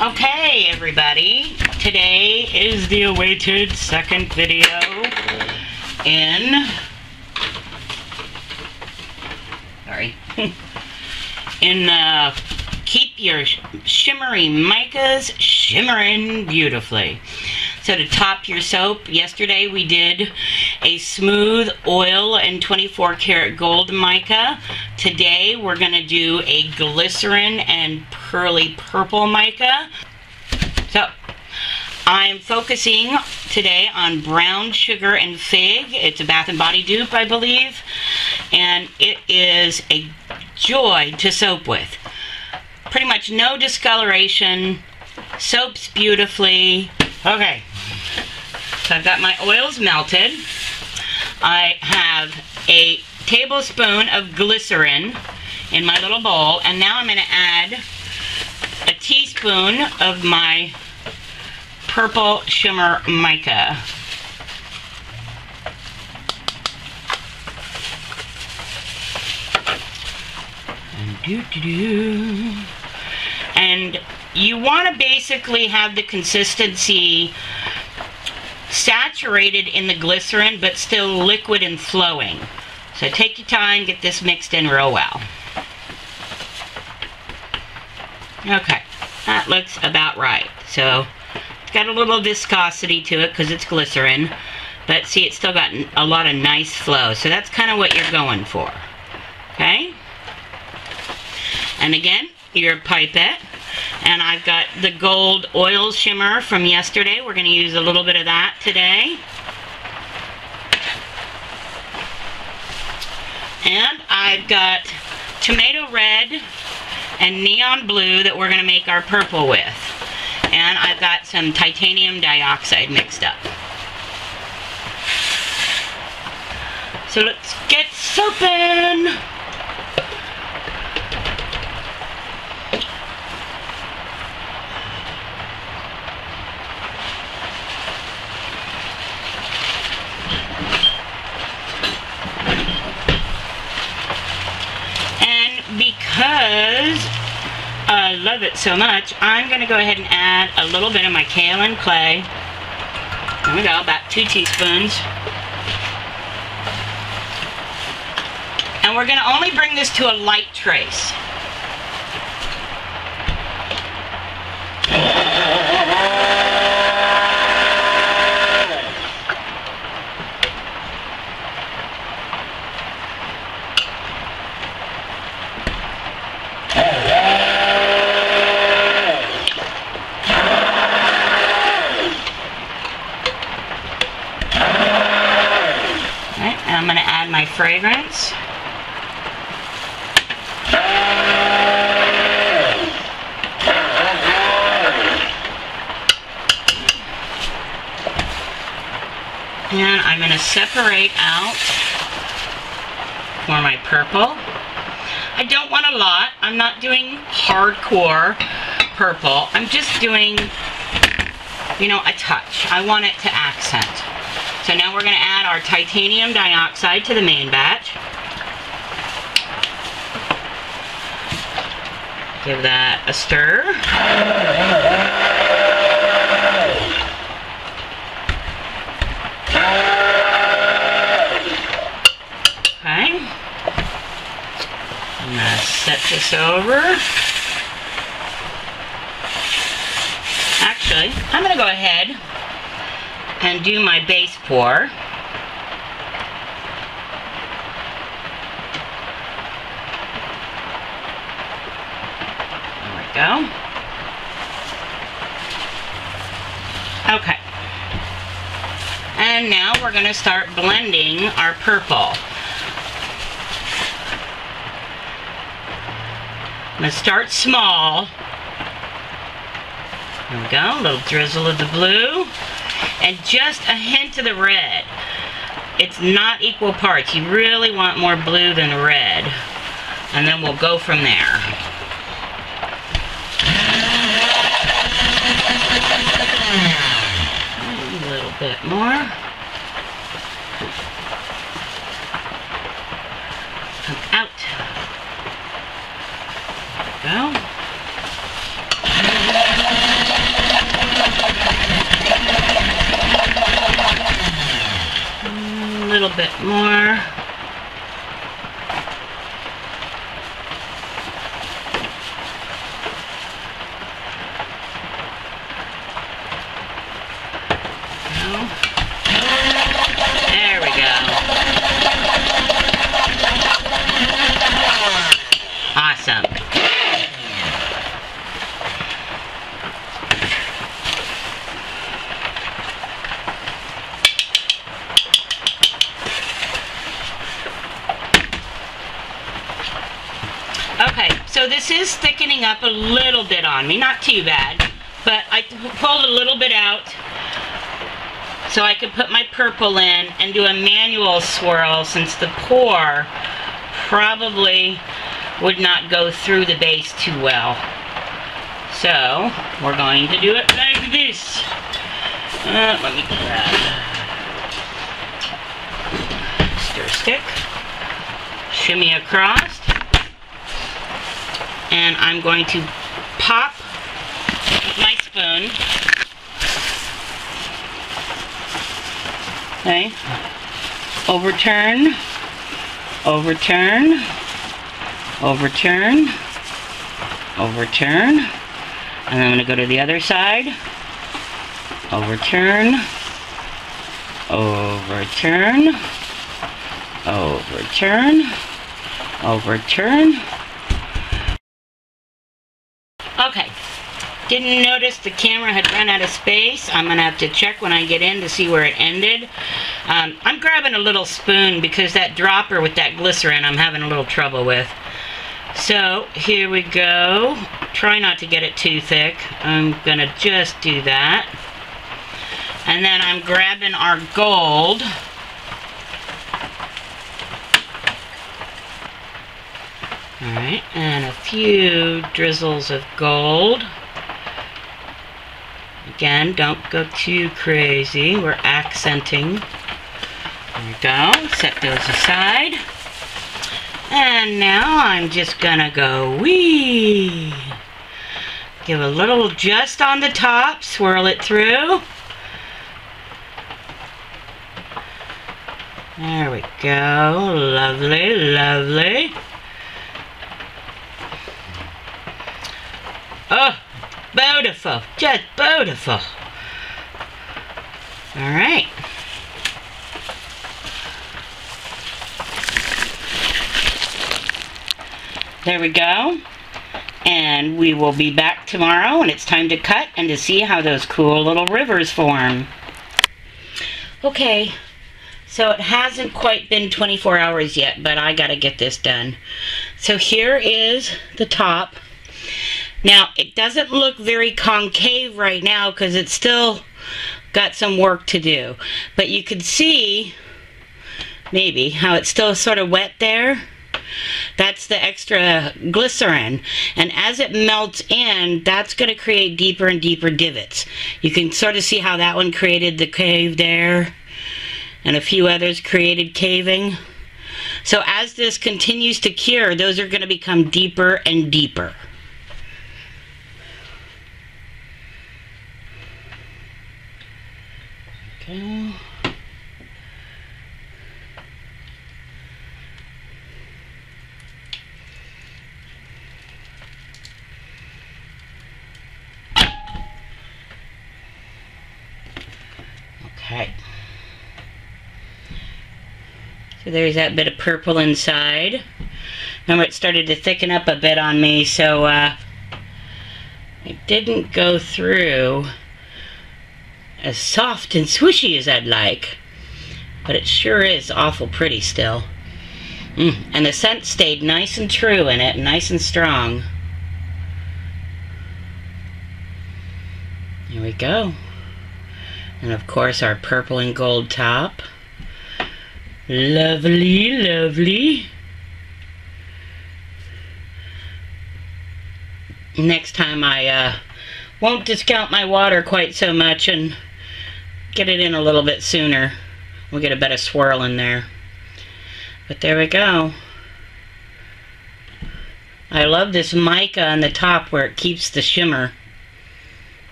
Okay, everybody, today is the awaited second video in keep your shimmery micas shimmering beautifully. So to top your soap, yesterday we did a smooth oil and 24 karat gold mica. Today we're going to do a glycerin and pearly purple mica. So I'm focusing today on brown sugar and fig. It's a Bath and Body dupe, I believe, and it is a joy to soap with. Pretty much no discoloration, soaps beautifully. Okay, so I've got my oils melted. I have a tablespoon of glycerin in my little bowl, and now I'm going to add a teaspoon of my purple shimmer mica. And you want to basically have the consistency saturated in the glycerin but still liquid and flowing. So take your time, get this mixed in real well. Okay, that looks about right. So it's got a little viscosity to it because it's glycerin, but see, it's still got a lot of nice flow. So that's kind of what you're going for. Okay? And again, your pipette. And I've got the gold oil shimmer from yesterday. We're going to use a little bit of that today. And I've got tomato red and neon blue that we're going to make our purple with. And I've got some titanium dioxide mixed up. So let's get soaping! Because I love it so much, I'm going to go ahead and add a little bit of my kaolin clay. There we go, about 2 teaspoons. And we're going to only bring this to a light trace. I'm going to add my fragrance. And I'm going to separate out for my purple. I don't want a lot. I'm not doing hardcore purple. I'm just doing, you know, a touch. I want it to accent. So now we're going to add our titanium dioxide to the main batch. Give that a stir. Okay. I'm going to set this over. Actually, I'm going to go ahead and do my base pour. There we go. Okay. And now we're going to start blending our purple. I'm going to start small. There we go, a little drizzle of the blue. And just a hint of the red. It's not equal parts. You really want more blue than red. And then we'll go from there. A little bit more. Come out. There we go. bit more. There we go. Awesome. Okay, so this is thickening up a little bit on me, not too bad, but I pulled a little bit out so I could put my purple in and do a manual swirl, since the pour probably would not go through the base too well. So we're going to do it like this. Let me grab stir stick, shimmy across, and I'm going to pop with my spoon. Okay, overturn, overturn, overturn, overturn, and I'm going to go to the other side, overturn, overturn, overturn, overturn. Okay. Didn't notice the camera had run out of space. I'm going to have to check when I get in to see where it ended. I'm grabbing a little spoon because that dropper with that glycerin I'm having a little trouble with. So here we go. Try not to get it too thick. I'm going to just do that. And then I'm grabbing our gold. Alright, and a few drizzles of gold. Again, don't go too crazy. We're accenting. There we go. Set those aside. And now I'm just gonna go wee. Give a little just on the top. Swirl it through. There we go. Lovely, lovely. Oh, beautiful. Just beautiful. All right. There we go. And we will be back tomorrow, and it's time to cut and to see how those cool little rivers form. Okay. So it hasn't quite been 24 hours yet, but I gotta get this done. So here is the top. Now, it doesn't look very concave right now because it's still got some work to do. But you can see, maybe, how it's still sort of wet there. That's the extra glycerin. And as it melts in, that's going to create deeper and deeper divots. You can sort of see how that one created the cave there. And a few others created caving. So as this continues to cure, those are going to become deeper and deeper. Okay. Okay. So there's that bit of purple inside. Remember, it started to thicken up a bit on me, so it didn't go through as soft and swishy as I'd like, but it sure is awful pretty still. And the scent stayed nice and true in it, nice and strong. Here we go. And of course our purple and gold top. Lovely, lovely. Next time I won't discount my water quite so much and get it in a little bit sooner. We'll get a better swirl in there. But there we go. I love this mica on the top where it keeps the shimmer.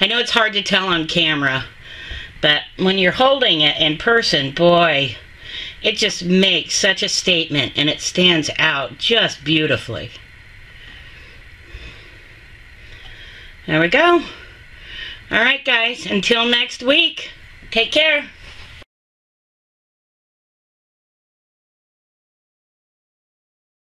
I know it's hard to tell on camera, But when you're holding it in person, boy, it just makes such a statement, and it stands out just beautifully. There we go. All right, guys, until next week, take care.